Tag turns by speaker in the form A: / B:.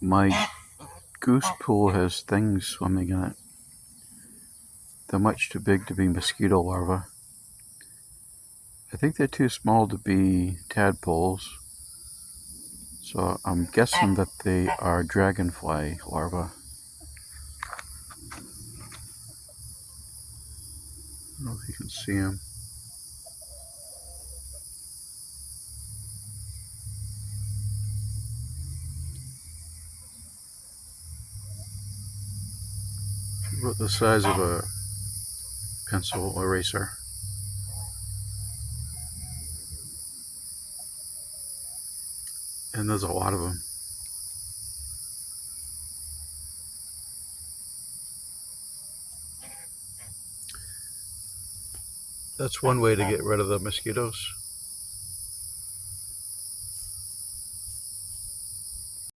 A: My goose pool has things swimming in it. They're much too big to be mosquito larvae. I think they're too small to be tadpoles, so I'm guessing that they are dragonfly larvae. I don't know if you can see them. About the size of a pencil eraser. And there's a lot of them. That's one way to get rid of the mosquitoes.